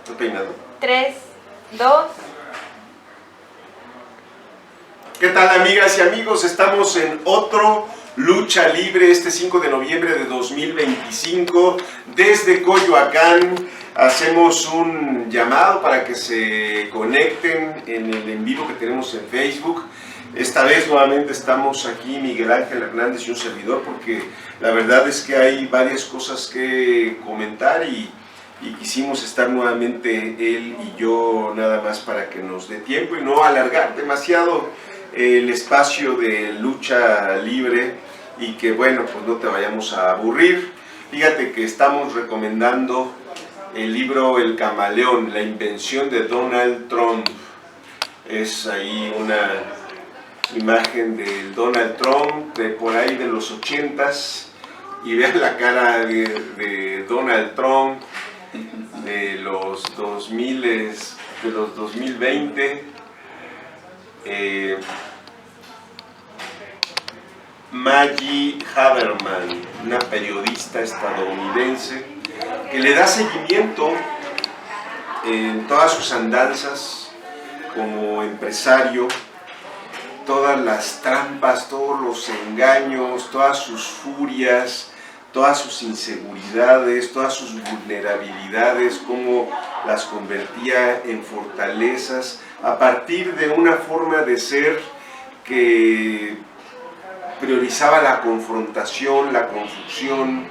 ¿Estoy peinado? 3, 2. ¿Qué tal, amigas y amigos? Estamos en otro Lucha Libre este 5 de noviembre de 2025 desde Coyoacán. Hacemos un llamado para que se conecten en el en vivo que tenemos en Facebook. Esta vez nuevamente estamos aquí Miguel Ángel Hernández y un servidor, porque la verdad es que hay varias cosas que comentar y quisimos estar nuevamente él y yo nada más para que nos dé tiempo y no alargar demasiado el espacio de lucha libre y que bueno, pues no te vayamos a aburrir. Fíjate que estamos recomendando el libro El Camaleón, la invención de Donald Trump. Es ahí una imagen del Donald Trump de por ahí de los 80s y vean la cara de Donald Trump de los 2000, de los 2020. Maggie Haberman, una periodista estadounidense que le da seguimiento en todas sus andanzas como empresario, todas las trampas, todos los engaños, todas sus furias, todas sus inseguridades, todas sus vulnerabilidades, cómo las convertía en fortalezas a partir de una forma de ser que priorizaba la confrontación, la confusión,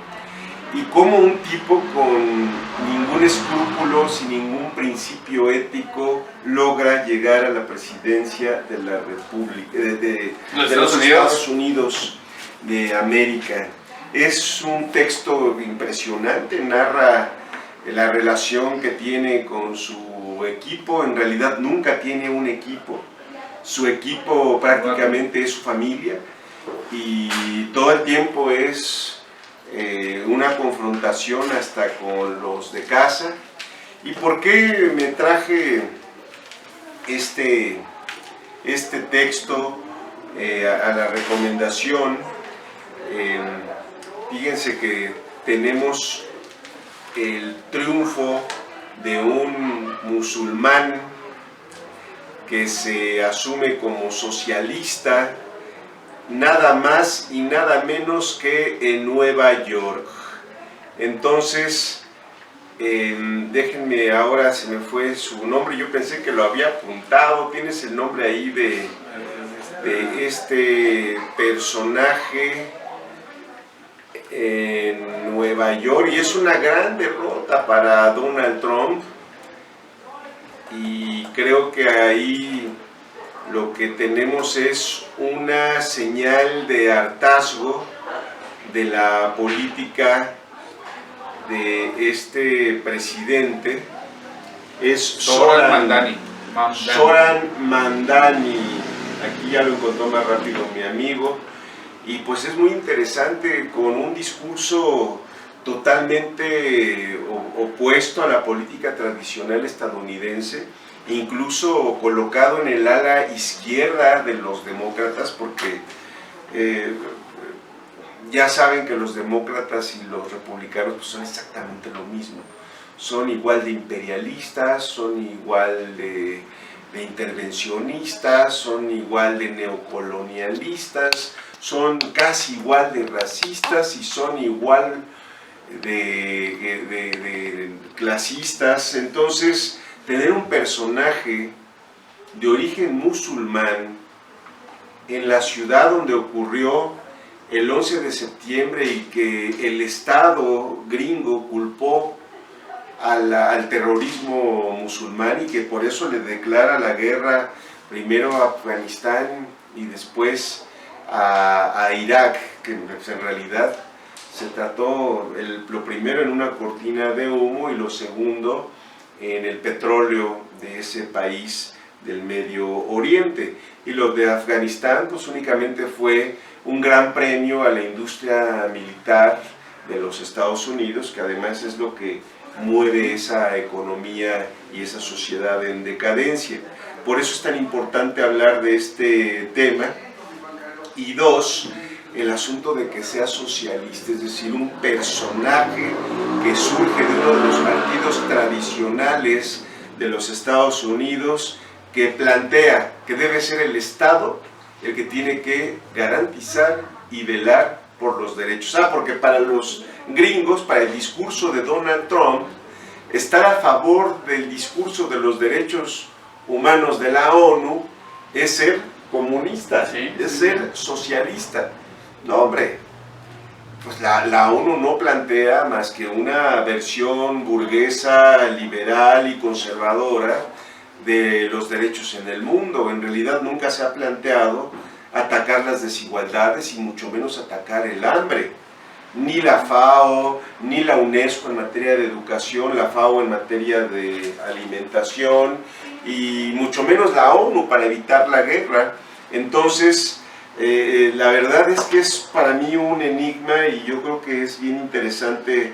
y cómo un tipo con ningún escrúpulo, sin ningún principio ético, logra llegar a la presidencia de la República, de los Estados Unidos de América. Es un texto impresionante, narra la relación que tiene con su equipo. En realidad nunca tiene un equipo, su equipo prácticamente es su familia, y todo el tiempo es una confrontación hasta con los de casa. ¿Y por qué me traje este texto a la recomendación? Fíjense que tenemos el triunfo de un musulmán que se asume como socialista, nada más y nada menos que en Nueva York. Entonces, déjenme, ahora se me fue su nombre, yo pensé que lo había apuntado. Tienes el nombre ahí de este personaje en Nueva York, y es una gran derrota para Donald Trump, y creo que ahí lo que tenemos es una señal de hartazgo de la política de este presidente. Es Zohran Mamdani. Aquí ya lo encontró más rápido mi amigo. Y pues es muy interesante, con un discurso totalmente opuesto a la política tradicional estadounidense, incluso colocado en el ala izquierda de los demócratas, porque ya saben que los demócratas y los republicanos pues son exactamente lo mismo. Son igual de imperialistas, son igual de intervencionistas, son igual de neocolonialistas, son casi igual de racistas y son igual de clasistas. Entonces, tener un personaje de origen musulmán en la ciudad donde ocurrió el 11 de septiembre y que el Estado gringo culpó al terrorismo musulmán, y que por eso le declara la guerra primero a Afganistán y después a Irak, que en realidad se trató lo primero en una cortina de humo y lo segundo en el petróleo de ese país del Medio Oriente. Y lo de Afganistán pues únicamente fue un gran premio a la industria militar de los Estados Unidos, que además es lo que mueve esa economía y esa sociedad en decadencia. Por eso es tan importante hablar de este tema. Y dos, el asunto de que sea socialista, es decir, un personaje que surge de uno de los partidos tradicionales de los Estados Unidos, que plantea que debe ser el Estado el que tiene que garantizar y velar por los derechos. Porque para los gringos, para el discurso de Donald Trump, estar a favor del discurso de los derechos humanos de la ONU es ser comunista, es ser socialista. No, hombre, pues la ONU no plantea más que una versión burguesa, liberal y conservadora de los derechos en el mundo. En realidad nunca se ha planteado atacar las desigualdades y mucho menos atacar el hambre. Ni la FAO, ni la UNESCO en materia de educación, la FAO en materia de alimentación y mucho menos la ONU para evitar la guerra. Entonces, la verdad es que es para mí un enigma y yo creo que es bien interesante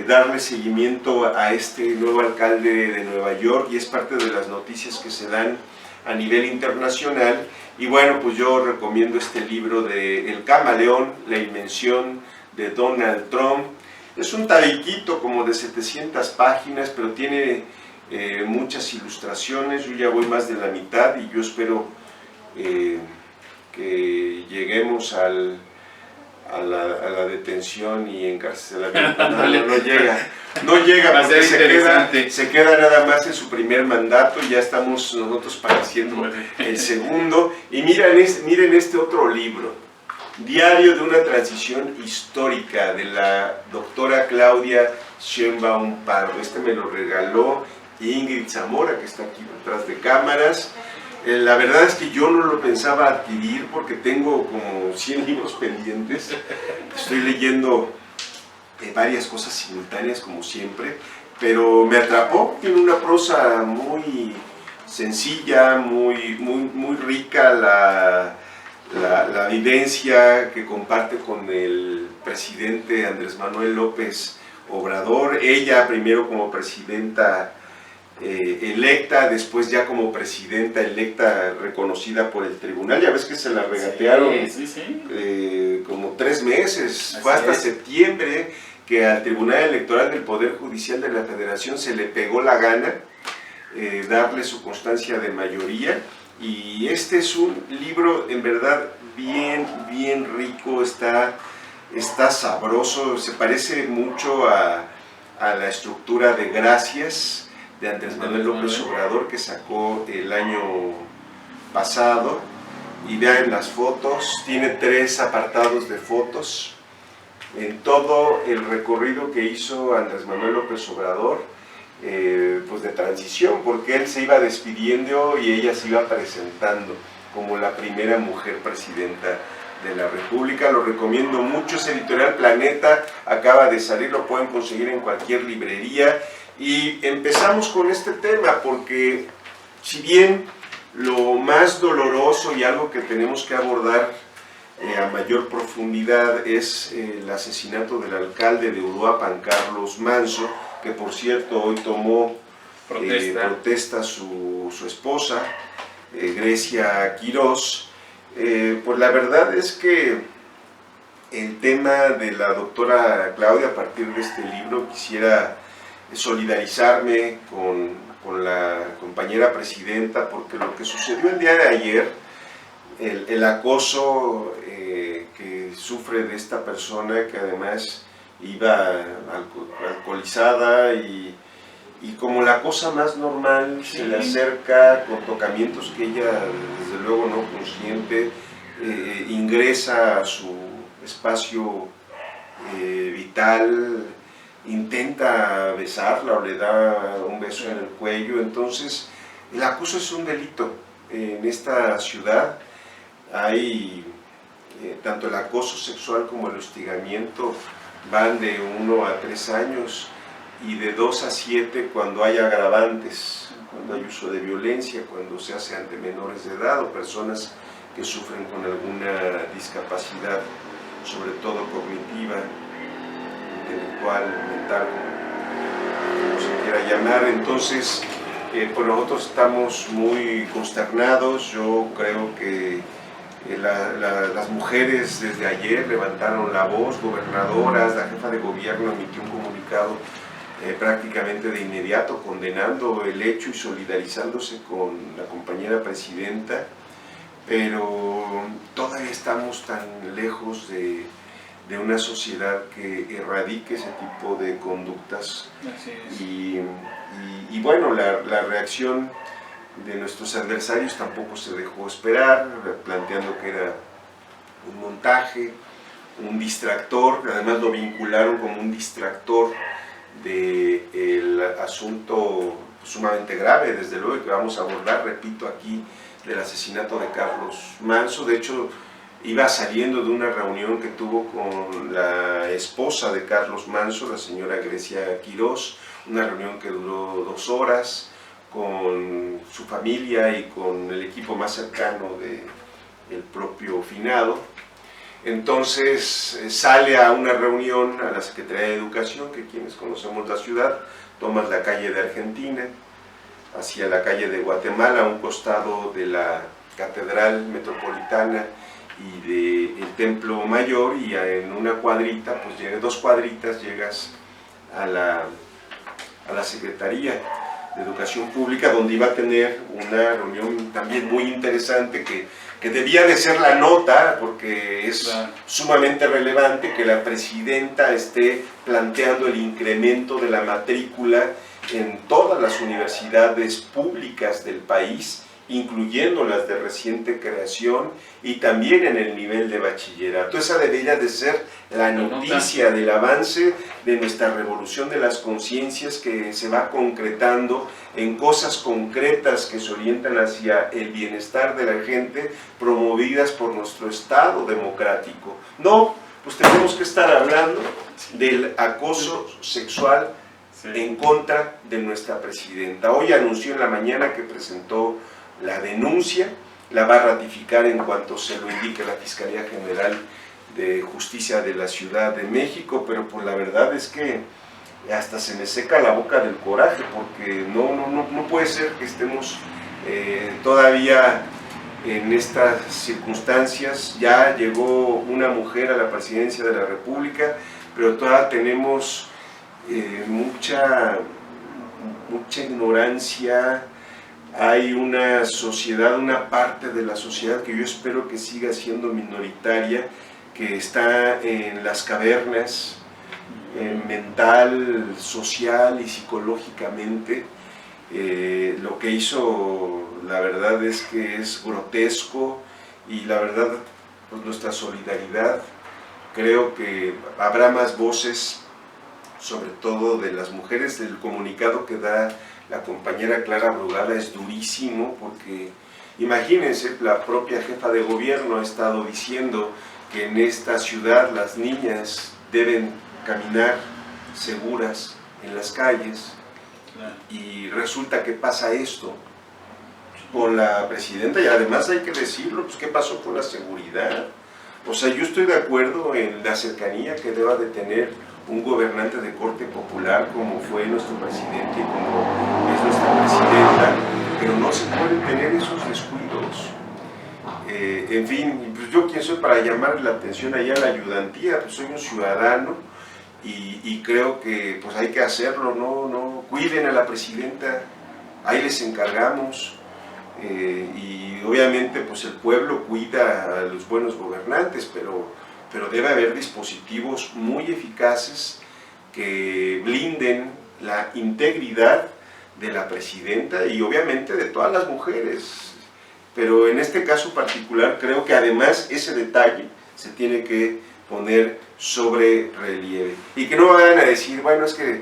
darle seguimiento a este nuevo alcalde de Nueva York, y es parte de las noticias que se dan a nivel internacional. Y bueno, pues yo recomiendo este libro de El Camaleón, la invención de Donald Trump. Es un tabiquito como de 700 páginas, pero tiene muchas ilustraciones. Yo ya voy más de la mitad y yo espero que lleguemos a la detención y encarcelamiento. No llega porque se queda nada más en su primer mandato y ya estamos nosotros padeciendo el segundo. Y miren este otro libro, Diario de una transición histórica, de la doctora Claudia Sheinbaum Pardo. Este me lo regaló Ingrid Zamora, que está aquí detrás de cámaras. La verdad es que yo no lo pensaba adquirir porque tengo como 100 libros pendientes. Estoy leyendo varias cosas simultáneas como siempre, pero me atrapó. Tiene una prosa muy sencilla, muy rica, la vivencia que comparte con el presidente Andrés Manuel López Obrador. Ella primero como presidenta electa, después ya como presidenta electa reconocida por el tribunal. Ya ves que se la regatearon como 3 meses, fue hasta septiembre que al Tribunal Electoral del Poder Judicial de la Federación se le pegó la gana darle su constancia de mayoría. Y este es un libro en verdad bien rico, está sabroso, se parece mucho a la estructura de Gracias de Andrés Manuel López Obrador, que sacó el año pasado. Y vean las fotos, tiene 3 apartados de fotos en todo el recorrido que hizo Andrés Manuel López Obrador, pues de transición, porque él se iba despidiendo y ella se iba presentando como la primera mujer presidenta de la República. Lo recomiendo mucho, es editorial Planeta, acaba de salir, lo pueden conseguir en cualquier librería. Y empezamos con este tema porque, si bien lo más doloroso y algo que tenemos que abordar a mayor profundidad es el asesinato del alcalde de Uruapan, Carlos Manso, que por cierto hoy tomó protesta su esposa, Grecia Quirós, pues la verdad es que el tema de la doctora Claudia, a partir de este libro, quisiera solidarizarme con la compañera presidenta, porque lo que sucedió el día de ayer, el acoso que sufre de esta persona, que además iba alcoholizada y como la cosa más normal, se le acerca con tocamientos que ella desde luego no consciente, ingresa a su espacio vital, intenta besarla o le da un beso en el cuello. Entonces el acoso es un delito en esta ciudad. Hay tanto el acoso sexual como el hostigamiento van de 1 a 3 años y de 2 a 7 cuando hay agravantes, cuando hay uso de violencia, cuando se hace ante menores de edad o personas que sufren con alguna discapacidad, sobre todo cognitiva, intelectual, mental, como se quiera llamar. Entonces, pues nosotros estamos muy consternados. Yo creo que Las mujeres desde ayer levantaron la voz, gobernadoras, la jefa de gobierno emitió un comunicado prácticamente de inmediato condenando el hecho y solidarizándose con la compañera presidenta, pero todavía estamos tan lejos de una sociedad que erradique ese tipo de conductas. Y bueno, la reacción de nuestros adversarios tampoco se dejó esperar, planteando que era un montaje, un distractor, además lo vincularon como un distractor del asunto sumamente grave, desde luego, que vamos a abordar, repito, aquí, del asesinato de Carlos Manso. De hecho, iba saliendo de una reunión que tuvo con la esposa de Carlos Manso, la señora Grecia Quirós, una reunión que duró 2 horas, con su familia y con el equipo más cercano del propio finado. Entonces sale a una reunión a la Secretaría de Educación, que quienes conocemos la ciudad, tomas la calle de Argentina, hacia la calle de Guatemala, a un costado de la Catedral Metropolitana y del Templo Mayor, y en una cuadrita, pues 2 cuadritas llegas a la Secretaría de Educación Pública, donde iba a tener una reunión también muy interesante que debía de ser la nota, porque es sumamente relevante que la presidenta esté planteando el incremento de la matrícula en todas las universidades públicas del país, incluyendo las de reciente creación y también en el nivel de bachillerato. Esa debería de ser la noticia del avance de nuestra revolución de las conciencias, que se va concretando en cosas concretas que se orientan hacia el bienestar de la gente, promovidas por nuestro Estado democrático. No, pues tenemos que estar hablando del acoso sexual en contra de nuestra presidenta. Hoy anunció en la mañana que presentó la denuncia, la va a ratificar en cuanto se lo indique la Fiscalía General de Justicia de la Ciudad de México, pero pues la verdad es que hasta se me seca la boca del coraje, porque no puede ser que estemos todavía en estas circunstancias. Ya llegó una mujer a la presidencia de la República, pero todavía tenemos mucha ignorancia. Hay una sociedad, una parte de la sociedad que yo espero que siga siendo minoritaria, que está en las cavernas, mental, social y psicológicamente. Lo que hizo, la verdad es que es grotesco, y la verdad, pues nuestra solidaridad. Creo que habrá más voces, sobre todo de las mujeres. El comunicado que da la compañera Clara Brugada es durísimo, porque imagínense, la propia jefa de gobierno ha estado diciendo que en esta ciudad las niñas deben caminar seguras en las calles, y resulta que pasa esto con la presidenta. Y además hay que decirlo, pues ¿qué pasó con la seguridad? O sea, yo estoy de acuerdo en la cercanía que deba de tener un gobernante de corte popular como fue nuestro presidente y como es nuestra presidenta, pero no se pueden tener esos descuidos. En fin, pues yo quién soy para llamar la atención ahí a la ayudantía. Pues soy un ciudadano y creo que pues hay que hacerlo. No cuiden a la presidenta, ahí les encargamos. Y obviamente pues el pueblo cuida a los buenos gobernantes, pero debe haber dispositivos muy eficaces que blinden la integridad de la presidenta y obviamente de todas las mujeres. Pero en este caso particular creo que además ese detalle se tiene que poner sobre relieve. Y que no vayan a decir, bueno, es que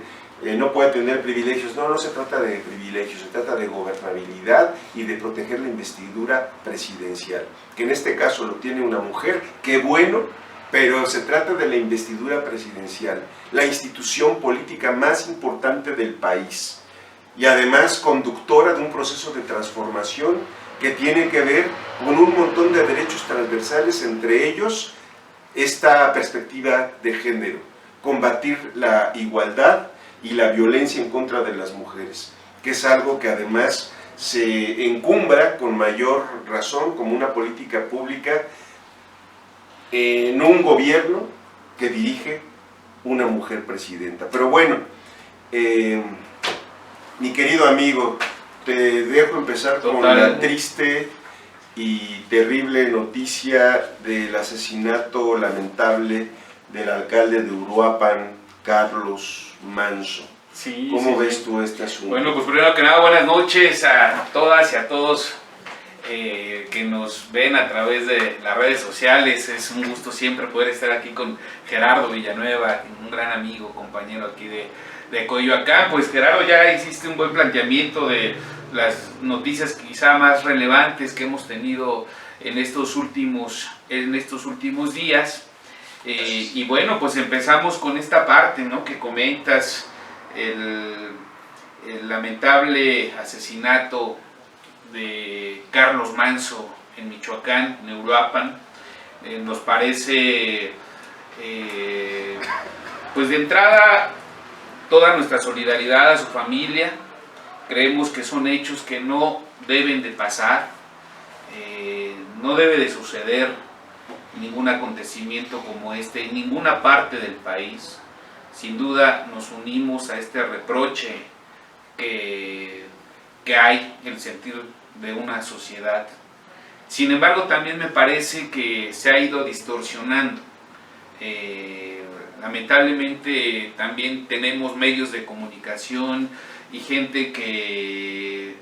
no puede tener privilegios. No se trata de privilegios, se trata de gobernabilidad y de proteger la investidura presidencial, que en este caso lo tiene una mujer. Qué bueno, pero se trata de la investidura presidencial, la institución política más importante del país, y además conductora de un proceso de transformación que tiene que ver con un montón de derechos transversales, entre ellos esta perspectiva de género, combatir la igualdad y la violencia en contra de las mujeres, que es algo que además se encumbra con mayor razón como una política pública en un gobierno que dirige una mujer presidenta. Pero bueno, mi querido amigo, te dejo empezar con la triste y terrible noticia del asesinato lamentable del alcalde de Uruapan, Carlos Manso. Sí, ¿Cómo ves tú este asunto? Bueno, pues primero que nada, buenas noches a todas y a todos que nos ven a través de las redes sociales. Es un gusto siempre poder estar aquí con Gerardo Villanueva, un gran amigo, compañero aquí de Coyoacán. Pues Gerardo, ya hiciste un buen planteamiento de las noticias quizá más relevantes que hemos tenido en estos últimos días. Y bueno, pues empezamos con esta parte, ¿no?, que comentas, el lamentable asesinato de Carlos Manso en Michoacán, en Uruapan. Nos parece, pues de entrada, toda nuestra solidaridad a su familia. Creemos que son hechos que no deben de pasar, no debe de suceder ningún acontecimiento como este en ninguna parte del país. Sin duda nos unimos a este reproche que hay en el sentir de una sociedad. Sin embargo, también me parece que se ha ido distorsionando. Lamentablemente también tenemos medios de comunicación y gente que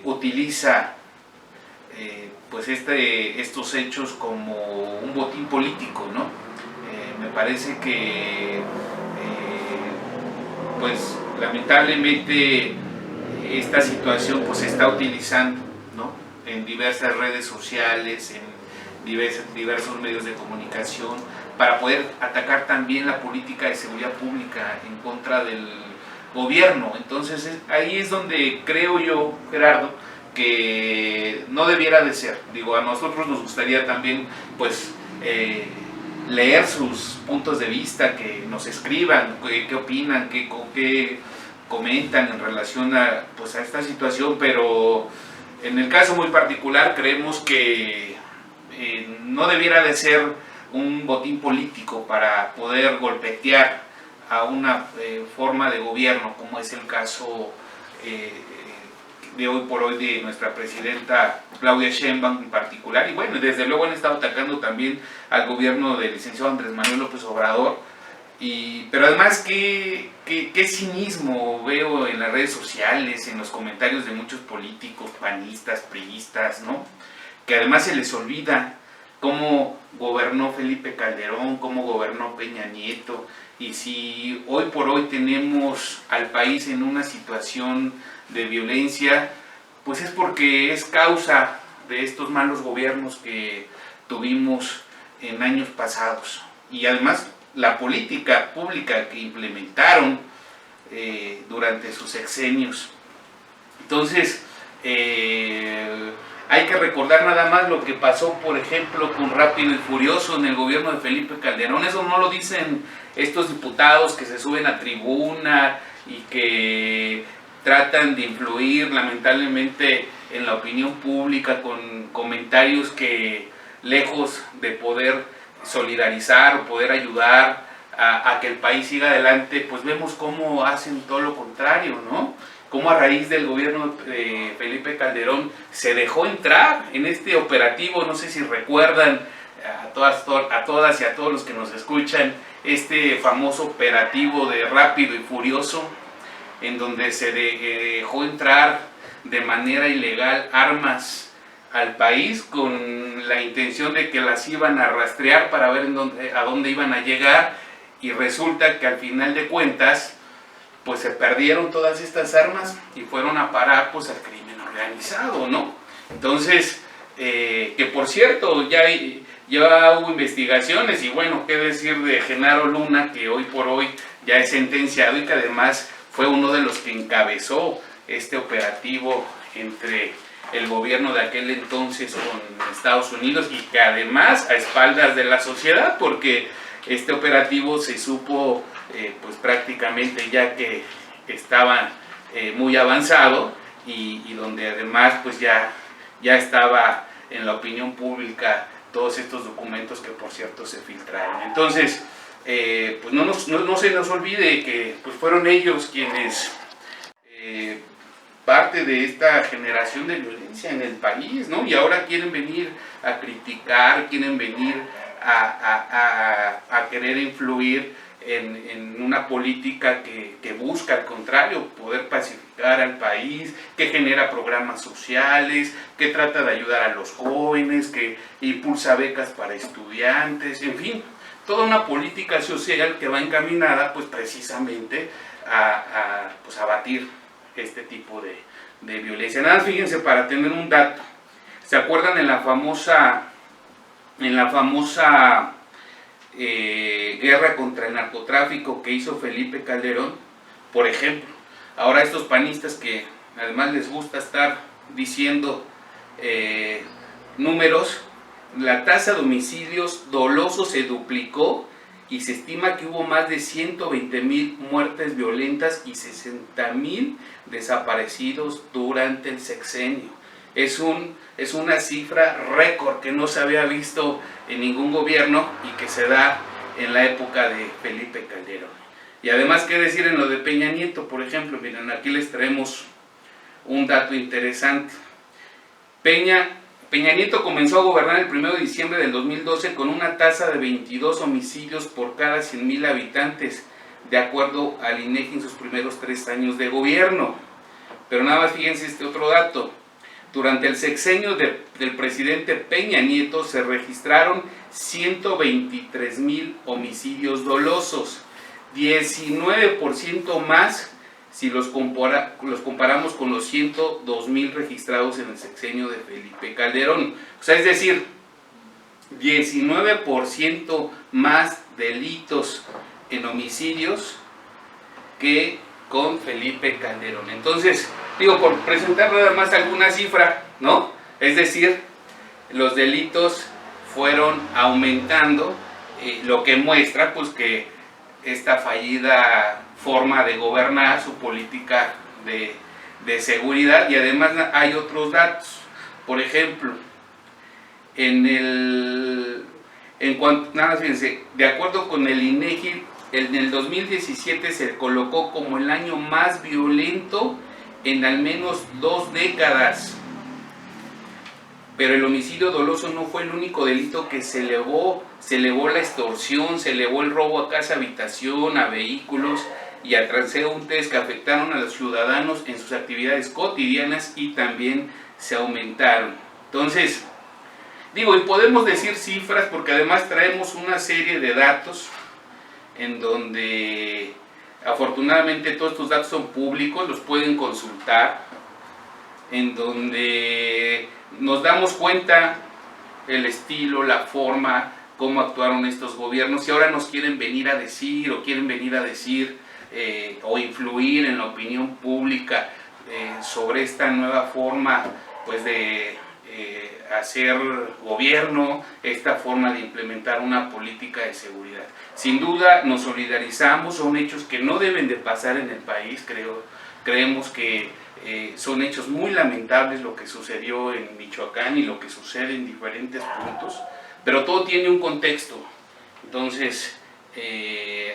utiliza pues estos hechos como un botín político, ¿no? Me parece que pues lamentablemente esta situación pues se está utilizando, ¿no?, en diversas redes sociales, en diversos medios de comunicación, para poder atacar también la política de seguridad pública en contra del gobierno. Entonces ahí es donde creo yo, Gerardo, que no debiera de ser. Digo, a nosotros nos gustaría también pues leer sus puntos de vista, que nos escriban qué opinan, qué comentan en relación a esta situación, pero en el caso muy particular creemos que no debiera de ser un botín político para poder golpetear a una forma de gobierno, como es el caso de hoy por hoy de nuestra presidenta Claudia Sheinbaum en particular. Y bueno, desde luego han estado atacando también al gobierno del licenciado Andrés Manuel López Obrador. Pero además, qué cinismo veo en las redes sociales, en los comentarios de muchos políticos, panistas, priistas, ¿no?, que además se les olvida cómo gobernó Felipe Calderón, cómo gobernó Peña Nieto. Y si hoy por hoy tenemos al país en una situación de violencia, pues es porque es causa de estos malos gobiernos que tuvimos en años pasados. Y además la política pública que implementaron durante sus sexenios. Entonces, hay que recordar nada más lo que pasó, por ejemplo, con Rápido y Furioso en el gobierno de Felipe Calderón. Eso no lo dicen estos diputados que se suben a tribuna y que tratan de influir lamentablemente en la opinión pública con comentarios que, lejos de poder solidarizar o poder ayudar a que el país siga adelante, pues vemos cómo hacen todo lo contrario, ¿no? Cómo a raíz del gobierno de Felipe Calderón se dejó entrar en este operativo. No sé si recuerdan, a todas y a todos los que nos escuchan, este famoso operativo de Rápido y Furioso, en donde se dejó entrar de manera ilegal armas al país con la intención de que las iban a rastrear para ver a dónde iban a llegar, y resulta que al final de cuentas pues se perdieron todas estas armas y fueron a parar pues al crimen organizado, ¿no? Entonces, que por cierto ya hubo investigaciones, y bueno, qué decir de Genaro Luna, que hoy por hoy ya es sentenciado y que además fue uno de los que encabezó este operativo entre el gobierno de aquel entonces con Estados Unidos, y que además a espaldas de la sociedad, porque este operativo se supo pues prácticamente ya que estaba muy avanzado, y donde además pues ya estaba en la opinión pública todos estos documentos que por cierto se filtraron. Entonces, pues no se nos olvide que pues fueron ellos quienes, parte de esta generación de violencia en el país, ¿no? Y ahora quieren venir a criticar, quieren venir a querer influir en una política que busca, al contrario, poder pacificar al país, que genera programas sociales, que trata de ayudar a los jóvenes, que impulsa becas para estudiantes, en fin, toda una política social que va encaminada pues precisamente a batir este tipo de violencia. Nada, fíjense, para tener un dato, ¿se acuerdan en la famosa guerra contra el narcotráfico que hizo Felipe Calderón? Por ejemplo, ahora estos panistas que además les gusta estar diciendo números, la tasa de homicidios dolosos se duplicó y se estima que hubo más de 120,000 muertes violentas y 60,000 desaparecidos durante el sexenio. Es una cifra récord que no se había visto en ningún gobierno y que se da en la época de Felipe Calderón. Y además, ¿qué decir en lo de Peña Nieto? Por ejemplo, miren, aquí les traemos un dato interesante. Peña Nieto comenzó a gobernar el 1 de diciembre del 2012 con una tasa de 22 homicidios por cada 100,000 habitantes, de acuerdo al INEGI en sus primeros 3 años de gobierno. Pero nada más fíjense este otro dato. Durante el sexenio del presidente Peña Nieto se registraron 123,000 homicidios dolosos, 19% más si los comparamos con los 102,000 registrados en el sexenio de Felipe Calderón. O sea, es decir, 19% más delitos en homicidios que con Felipe Calderón. Entonces, digo, por presentar nada más alguna cifra, ¿no? Es decir, los delitos fueron aumentando, lo que muestra pues que esta fallida forma de gobernar, su política de seguridad. Y además hay otros datos. Por ejemplo, fíjense, de acuerdo con el INEGI, en el 2017 se colocó como el año más violento en al menos 2 décadas. Pero el homicidio doloso no fue el único delito que se elevó la extorsión, se elevó el robo a casa, habitación, a vehículos y a transeúntes que afectaron a los ciudadanos en sus actividades cotidianas y también se aumentaron. Entonces, digo, y podemos decir cifras porque además traemos una serie de datos en donde afortunadamente todos estos datos son públicos, los pueden consultar, en donde nos damos cuenta el estilo, la forma, cómo actuaron estos gobiernos, y ahora nos quieren venir a decir o influir en la opinión pública sobre esta nueva forma pues de hacer gobierno, esta forma de implementar una política de seguridad. Sin duda nos solidarizamos, son hechos que no deben de pasar en el país, creemos que son hechos muy lamentables lo que sucedió en Michoacán y lo que sucede en diferentes puntos, pero todo tiene un contexto. Entonces,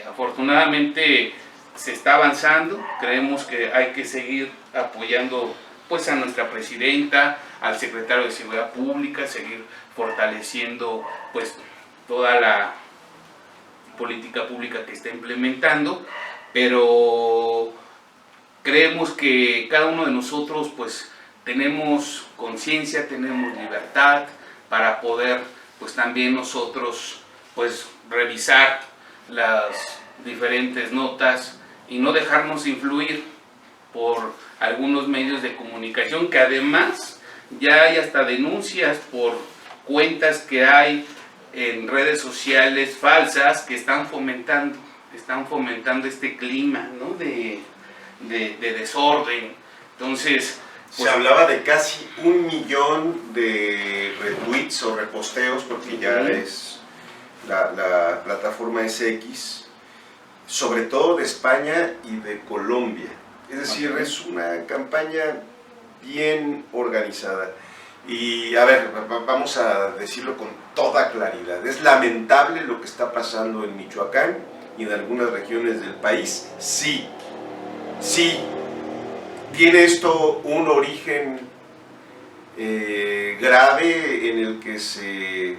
afortunadamente se está avanzando, creemos que hay que seguir apoyando pues a nuestra presidenta, al secretario de Seguridad Pública, seguir fortaleciendo pues toda la política pública que está implementando, pero creemos que cada uno de nosotros pues tenemos conciencia, tenemos libertad para poder pues también nosotros pues revisar las diferentes notas y no dejarnos influir por algunos medios de comunicación, que además ya hay hasta denuncias por cuentas que hay en redes sociales falsas que están fomentando este clima, ¿no? de desorden. Entonces, pues, se hablaba de casi 1 millón de retweets o reposteos, porque ya es la plataforma es X, sobre todo de España y de Colombia. Es decir, es una campaña bien organizada. Y a ver, vamos a decirlo con toda claridad. Es lamentable lo que está pasando en Michoacán y en algunas regiones del país. Sí, sí. ¿Tiene esto un origen grave en el que se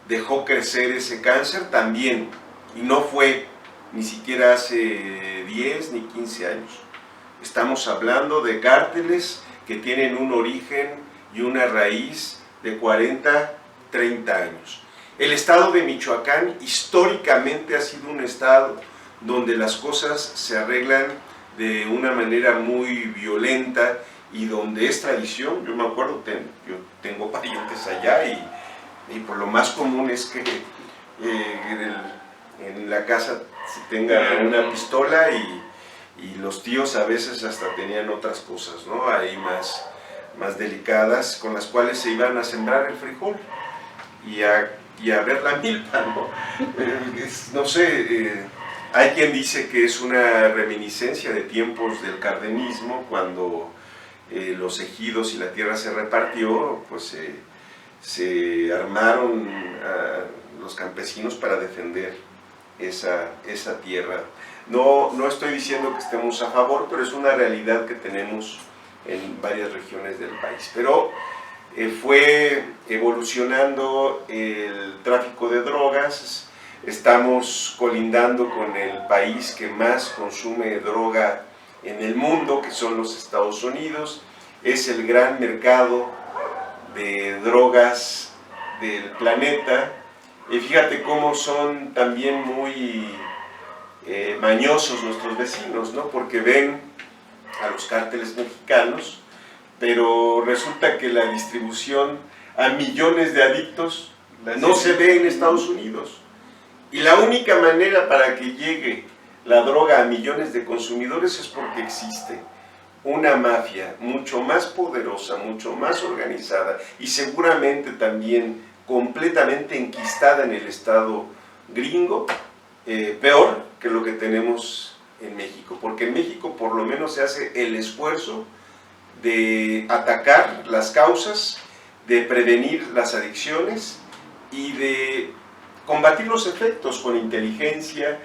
dejó crecer ese cáncer? También. Y no fue ni siquiera hace 10 ni 15 años. Estamos hablando de cárteles que tienen un origen y una raíz de 40, 30 años. El estado de Michoacán históricamente ha sido un estado donde las cosas se arreglan de una manera muy violenta y donde es tradición. Yo me acuerdo, yo tengo parientes allá y por lo más común es que en la casa se tenga una pistola y los tíos a veces hasta tenían otras cosas, ¿no? Ahí más delicadas, con las cuales se iban a sembrar el frijol y a ver la milpa, ¿no? No sé, hay quien dice que es una reminiscencia de tiempos del cardenismo, cuando los ejidos y la tierra se repartió, pues se armaron los campesinos para defender esa tierra. No estoy diciendo que estemos a favor, pero es una realidad que tenemos en varias regiones del país. Pero fue evolucionando el tráfico de drogas. Estamos colindando con el país que más consume droga en el mundo, que son los Estados Unidos. Es el gran mercado de drogas del planeta. Y fíjate cómo son también muy mañosos nuestros vecinos, ¿no? Porque ven a los cárteles mexicanos, pero resulta que la distribución a millones de adictos no se ve en Estados Unidos. Y la única manera para que llegue la droga a millones de consumidores es porque existe una mafia mucho más poderosa, mucho más organizada y seguramente también completamente enquistada en el estado gringo, peor que lo que tenemos en México, porque en México por lo menos se hace el esfuerzo de atacar las causas, de prevenir las adicciones y de combatir los efectos con inteligencia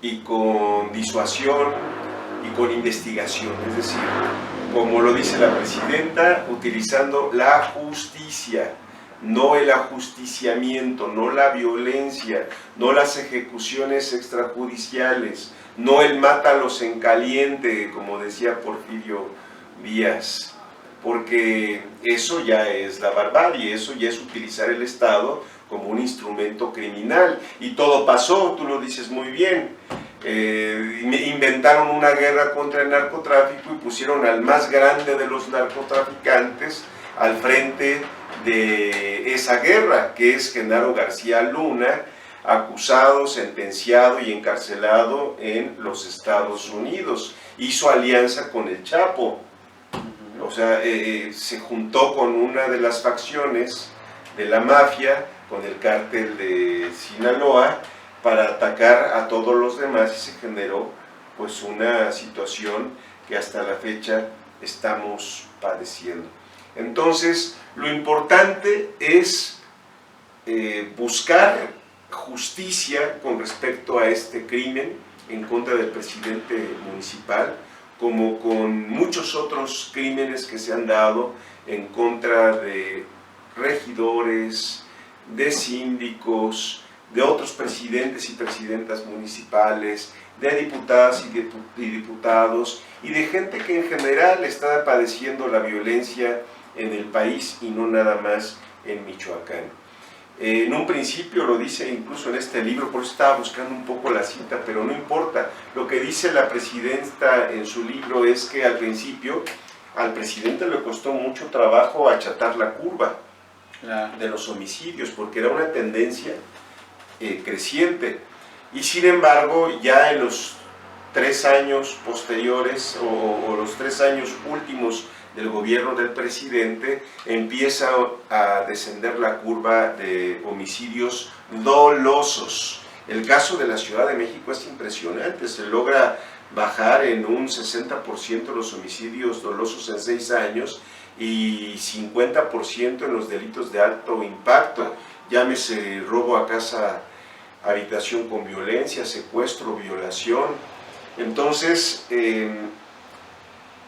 y con disuasión y con investigación, es decir, como lo dice la presidenta, utilizando la justicia, no el ajusticiamiento, no la violencia, no las ejecuciones extrajudiciales, no el mátalos en caliente, como decía Porfirio Díaz, porque eso ya es la barbarie, eso ya es utilizar el Estado como un instrumento criminal. Y todo pasó, tú lo dices muy bien, inventaron una guerra contra el narcotráfico y pusieron al más grande de los narcotraficantes al frente de esa guerra, que es Genaro García Luna, acusado, sentenciado y encarcelado en los Estados Unidos. Hizo alianza con el Chapo, o sea, se juntó con una de las facciones de la mafia, con el cártel de Sinaloa, para atacar a todos los demás, y se generó pues una situación que hasta la fecha estamos padeciendo. Entonces, lo importante es buscar justicia con respecto a este crimen en contra del presidente municipal, como con muchos otros crímenes que se han dado en contra de regidores, de síndicos, de otros presidentes y presidentas municipales, de diputadas y diputados, y de gente que en general está padeciendo la violencia en el país y no nada más en Michoacán. En un principio lo dice incluso en este libro, por eso estaba buscando un poco la cita, pero no importa. Lo que dice la presidenta en su libro es que al principio al presidente le costó mucho trabajo achatar la curva de los homicidios, porque era una tendencia creciente. Y sin embargo, ya en los 3 años posteriores o los 3 años últimos del gobierno del presidente, empieza a descender la curva de homicidios dolosos. El caso de la Ciudad de México es impresionante, se logra bajar en un 60% los homicidios dolosos en 6 años, y 50% en los delitos de alto impacto, llámese robo a casa, habitación con violencia, secuestro, violación. Entonces,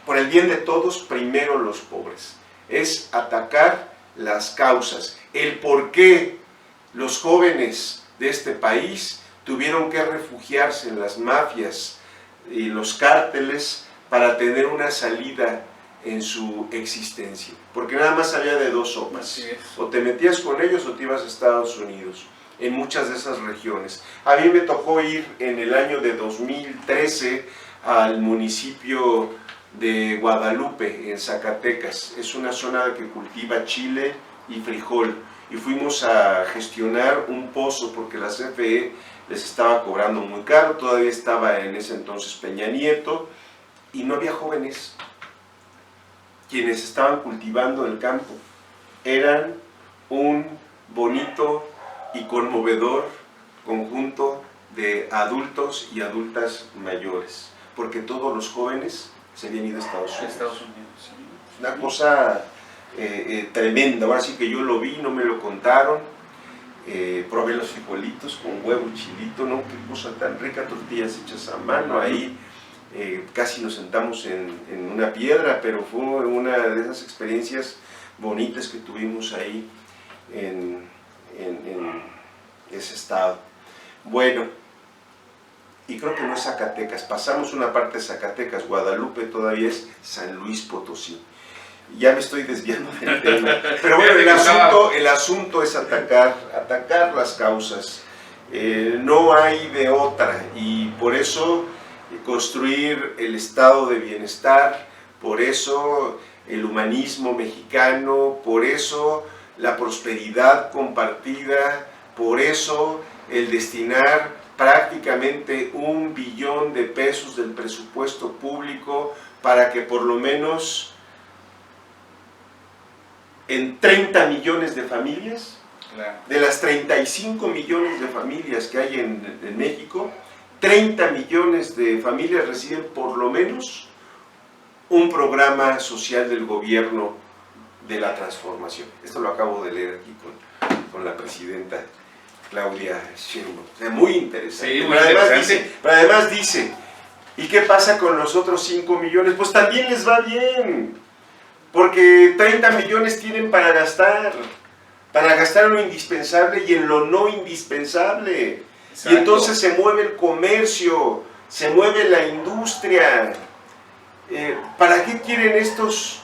por el bien de todos, primero los pobres. Es atacar las causas, el por qué los jóvenes de este país tuvieron que refugiarse en las mafias y los cárteles para tener una salida en su existencia, porque nada más había de dos sopas, o te metías con ellos o te ibas a Estados Unidos, en muchas de esas regiones. A mí me tocó ir en el año de 2013 al municipio de Guadalupe, en Zacatecas. Es una zona que cultiva chile y frijol, y fuimos a gestionar un pozo porque la CFE les estaba cobrando muy caro, todavía estaba en ese entonces Peña Nieto, y no había jóvenes. Quienes estaban cultivando el campo eran un bonito y conmovedor conjunto de adultos y adultas mayores, porque todos los jóvenes se habían ido a Estados Unidos. Una cosa tremenda. Ahora sí que yo lo vi, no me lo contaron. Probé los frijolitos con huevo, chilito, ¿no? Qué cosa tan rica, tortillas hechas a mano ahí. Casi nos sentamos en una piedra, pero fue una de esas experiencias bonitas que tuvimos ahí en ese estado. Bueno, y creo que no es Zacatecas, pasamos una parte de Zacatecas, Guadalupe todavía es San Luis Potosí. Ya me estoy desviando del tema, pero bueno, el asunto es atacar las causas. No hay de otra, y por eso construir el estado de bienestar, por eso el humanismo mexicano, por eso la prosperidad compartida, por eso el destinar prácticamente 1 billón de pesos del presupuesto público para que por lo menos en 30 millones de familias, de las 35 millones de familias que hay en México, 30 millones de familias reciben por lo menos un programa social del gobierno de la transformación. Esto lo acabo de leer aquí con la presidenta Claudia Sheinbaum. O sea, muy interesante. Sí, pero además dice, ¿y qué pasa con los otros 5 millones? Pues también les va bien, porque 30 millones tienen para gastar en lo indispensable y en lo no indispensable. Exacto. Y entonces se mueve el comercio, se mueve la industria. ¿Para qué quieren estos?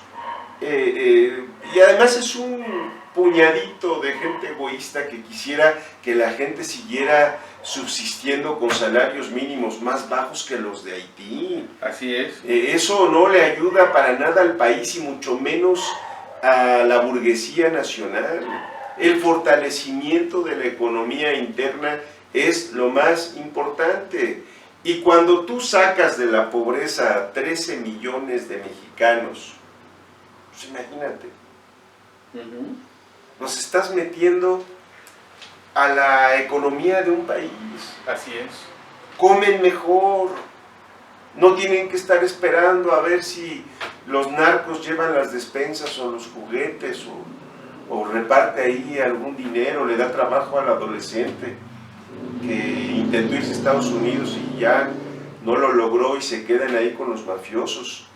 Y además es un puñadito de gente egoísta que quisiera que la gente siguiera subsistiendo con salarios mínimos más bajos que los de Haití. Así es. Eso no le ayuda para nada al país y mucho menos a la burguesía nacional. El fortalecimiento de la economía interna es lo más importante. Y cuando tú sacas de la pobreza a 13 millones de mexicanos, pues imagínate, nos estás metiendo a la economía de un país. Así es. Comen mejor, no tienen que estar esperando a ver si los narcos llevan las despensas o los juguetes o reparte ahí algún dinero, le da trabajo al adolescente que intentó irse a Estados Unidos y ya no lo logró y se quedan ahí con los mafiosos.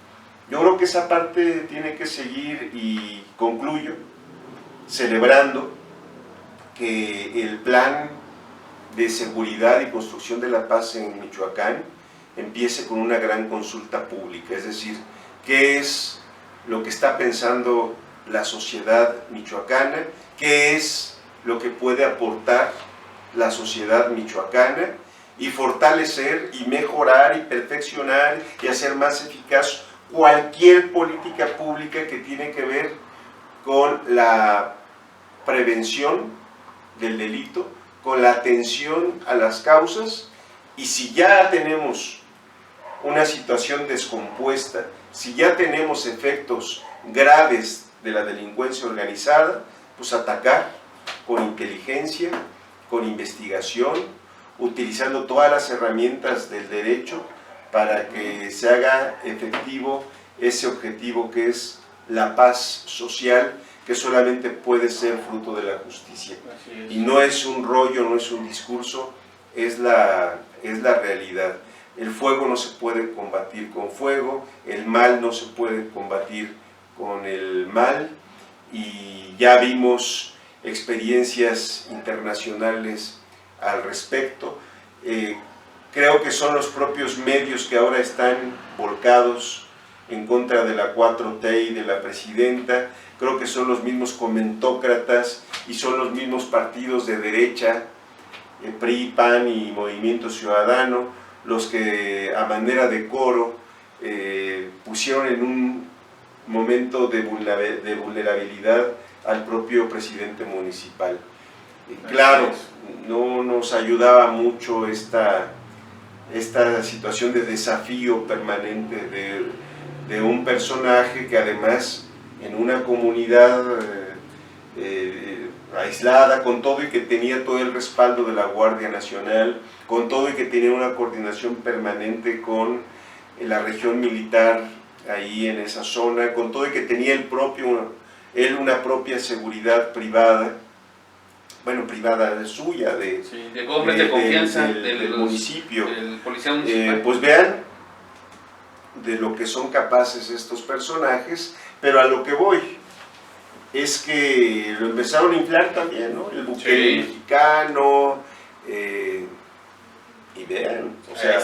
Yo creo que esa parte tiene que seguir, y concluyo celebrando que el plan de seguridad y construcción de la paz en Michoacán empiece con una gran consulta pública, es decir, qué es lo que está pensando la sociedad michoacana, qué es lo que puede aportar la sociedad michoacana, y fortalecer y mejorar y perfeccionar y hacer más eficaz cualquier política pública que tiene que ver con la prevención del delito, con la atención a las causas. Y si ya tenemos una situación descompuesta, si ya tenemos efectos graves de la delincuencia organizada, pues atacar con inteligencia, con investigación, utilizando todas las herramientas del derecho para que se haga efectivo ese objetivo que es la paz social, que solamente puede ser fruto de la justicia. Y no es un rollo, no es un discurso, es la realidad. El fuego no se puede combatir con fuego, el mal no se puede combatir con el mal, y ya vimos experiencias internacionales al respecto. Creo que son los propios medios que ahora están volcados en contra de la 4T y de la presidenta. Creo que son los mismos comentócratas y son los mismos partidos de derecha, PRI, PAN y Movimiento Ciudadano, los que a manera de coro pusieron en un momento de vulnerabilidad al propio presidente municipal. Claro, no nos ayudaba mucho esta situación de desafío permanente de un personaje que además en una comunidad aislada, con todo y que tenía todo el respaldo de la Guardia Nacional, con todo y que tenía una coordinación permanente con la región militar ahí en esa zona, con todo y que tenía él una propia seguridad privada, bueno, privada suya, de hombres de confianza del municipio, del policía municipal. Pues vean de lo que son capaces estos personajes, pero a lo que voy es que lo empezaron a inflar también, ¿no? El buque mexicano, y vean, o sea,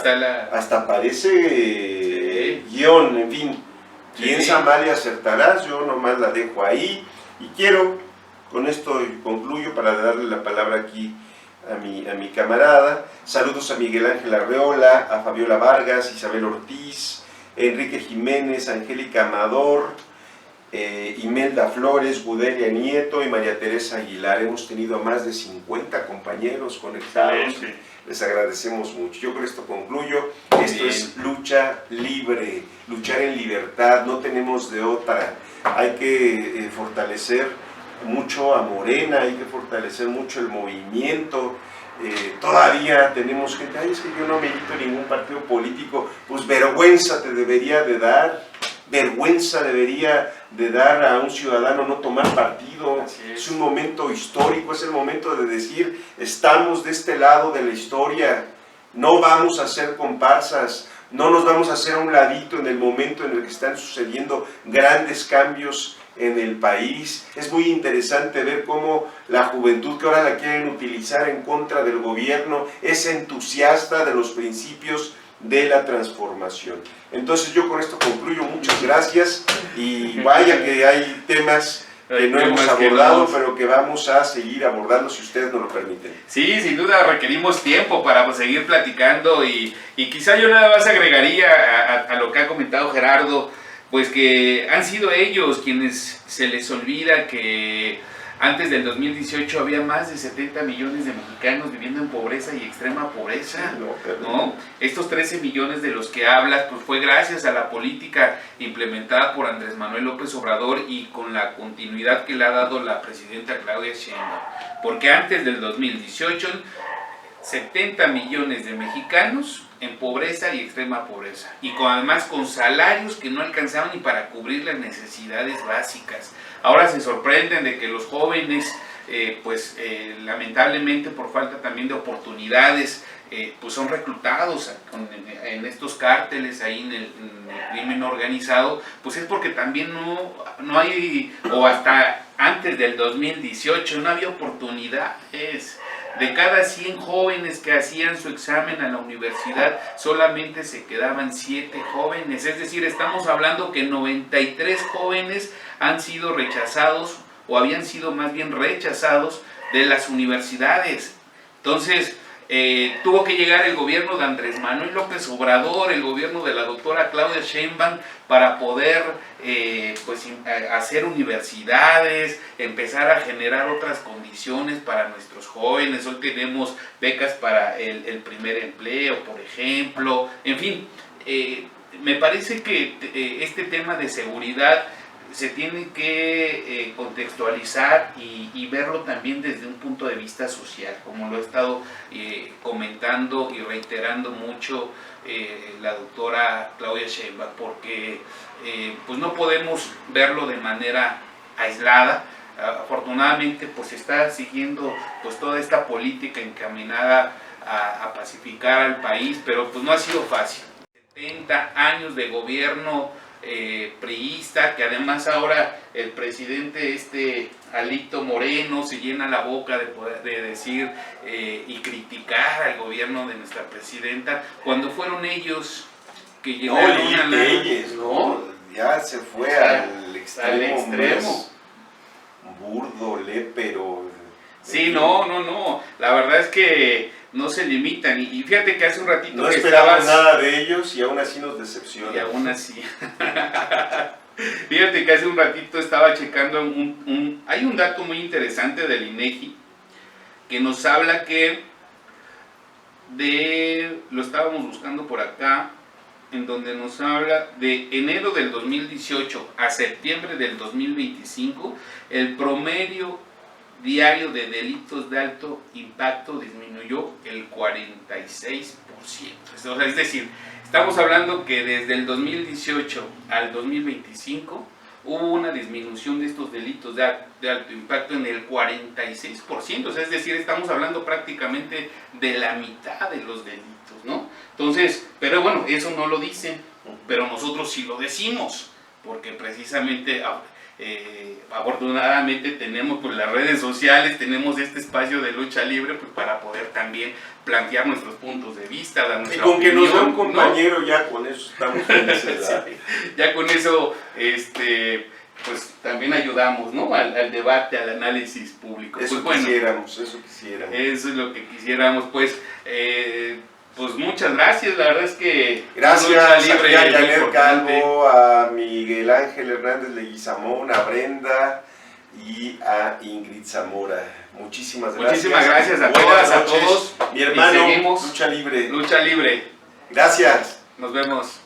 hasta parece guión, en fin, piensa mal y acertarás, yo nomás la dejo ahí, y quiero, con esto concluyo para darle la palabra aquí a mi camarada. Saludos a Miguel Ángel Arreola, a Fabiola Vargas, Isabel Ortiz, Enrique Jiménez, Angélica Amador, Imelda Flores, Gudelia Nieto y María Teresa Aguilar. Hemos tenido a más de 50 compañeros conectados. Les agradecemos mucho. Yo con esto concluyo. Esto es lucha libre, luchar en libertad, no tenemos de otra. Hay que fortalecer mucho a Morena, hay que fortalecer mucho el movimiento. Todavía tenemos gente, es que yo no milito en ningún partido político. Pues vergüenza te debería de dar, vergüenza debería de dar a un ciudadano no tomar partido. Es un momento histórico, es el momento de decir, estamos de este lado de la historia, no vamos a hacer comparsas, no nos vamos a hacer a un ladito en el momento en el que están sucediendo grandes cambios en el país. Es muy interesante ver cómo la juventud, que ahora la quieren utilizar en contra del gobierno, es entusiasta de los principios de la transformación. Entonces yo con esto concluyo, muchas gracias, y vaya que hay temas que no hemos abordado, pero que vamos a seguir abordando si ustedes nos lo permiten. Sí, sin duda requerimos tiempo para seguir platicando, y quizá yo nada más agregaría a lo que ha comentado Gerardo, pues que han sido ellos quienes se les olvida que antes del 2018 había más de 70 millones de mexicanos viviendo en pobreza y extrema pobreza, ¿no? Estos 13 millones de los que hablas, pues fue gracias a la política implementada por Andrés Manuel López Obrador y con la continuidad que le ha dado la presidenta Claudia Sheinbaum. Porque antes del 2018, 70 millones de mexicanos en pobreza y extrema pobreza, y además con salarios que no alcanzaban ni para cubrir las necesidades básicas. Ahora se sorprenden de que los jóvenes, lamentablemente por falta también de oportunidades, pues son reclutados en estos cárteles ahí en el crimen organizado. Pues es porque también no hay, o hasta antes del 2018 no había oportunidades. De cada 100 jóvenes que hacían su examen a la universidad, solamente se quedaban 7 jóvenes. Es decir, estamos hablando que 93 jóvenes han sido rechazados, o habían sido más bien rechazados de las universidades. Entonces, tuvo que llegar el gobierno de Andrés Manuel López Obrador, el gobierno de la doctora Claudia Sheinbaum, para poder hacer universidades, empezar a generar otras condiciones para nuestros jóvenes. Hoy tenemos becas para el primer empleo, por ejemplo. En fin, me parece que este tema de seguridad se tiene que contextualizar y verlo también desde un punto de vista social, como lo he estado comentando y reiterando mucho la doctora Claudia Sheinbaum, porque pues no podemos verlo de manera aislada. Afortunadamente pues se está siguiendo pues toda esta política encaminada a pacificar al país, pero pues no ha sido fácil. 70 años de gobierno priista, que además ahora el presidente Alito Moreno se llena la boca de decir y criticar al gobierno de nuestra presidenta, cuando fueron ellos que llegaron a la... ¿no? Ya se fue al extremo. Burdo, lépero. Sí, no, la verdad es que no se limitan, y fíjate que hace un ratito no que esperábamos nada de ellos y aún así nos decepcionan. Y aún así. Fíjate que hace un ratito estaba checando hay un dato muy interesante del INEGI que nos habla que lo estábamos buscando por acá, en donde nos habla de enero del 2018 a septiembre del 2025, el promedio diario de delitos de alto impacto disminuyó el 46%. O sea, es decir, estamos hablando que desde el 2018 al 2025 hubo una disminución de estos delitos de alto impacto en el 46%. O sea, es decir, estamos hablando prácticamente de la mitad de los delitos, ¿no? Entonces, pero bueno, eso no lo dicen, pero nosotros sí lo decimos, porque precisamente afortunadamente tenemos pues las redes sociales, tenemos este espacio de lucha libre pues para poder también plantear nuestros puntos de vista, dar nuestra opinión, que nos dé un compañero, ¿no? Ya con eso estamos felices. Sí, ya con eso pues también ayudamos, ¿no? al debate, al análisis público. Eso pues, quisiéramos. Eso es lo que quisiéramos, pues muchas gracias, la verdad es que... Gracias a Janet Calvo, a Miguel Ángel Hernández Leguizamón, a Brenda y a Ingrid Zamora. Muchísimas gracias. Muchísimas gracias a todas, a todos. Mi hermano, Lucha Libre. Lucha Libre. Gracias. Nos vemos.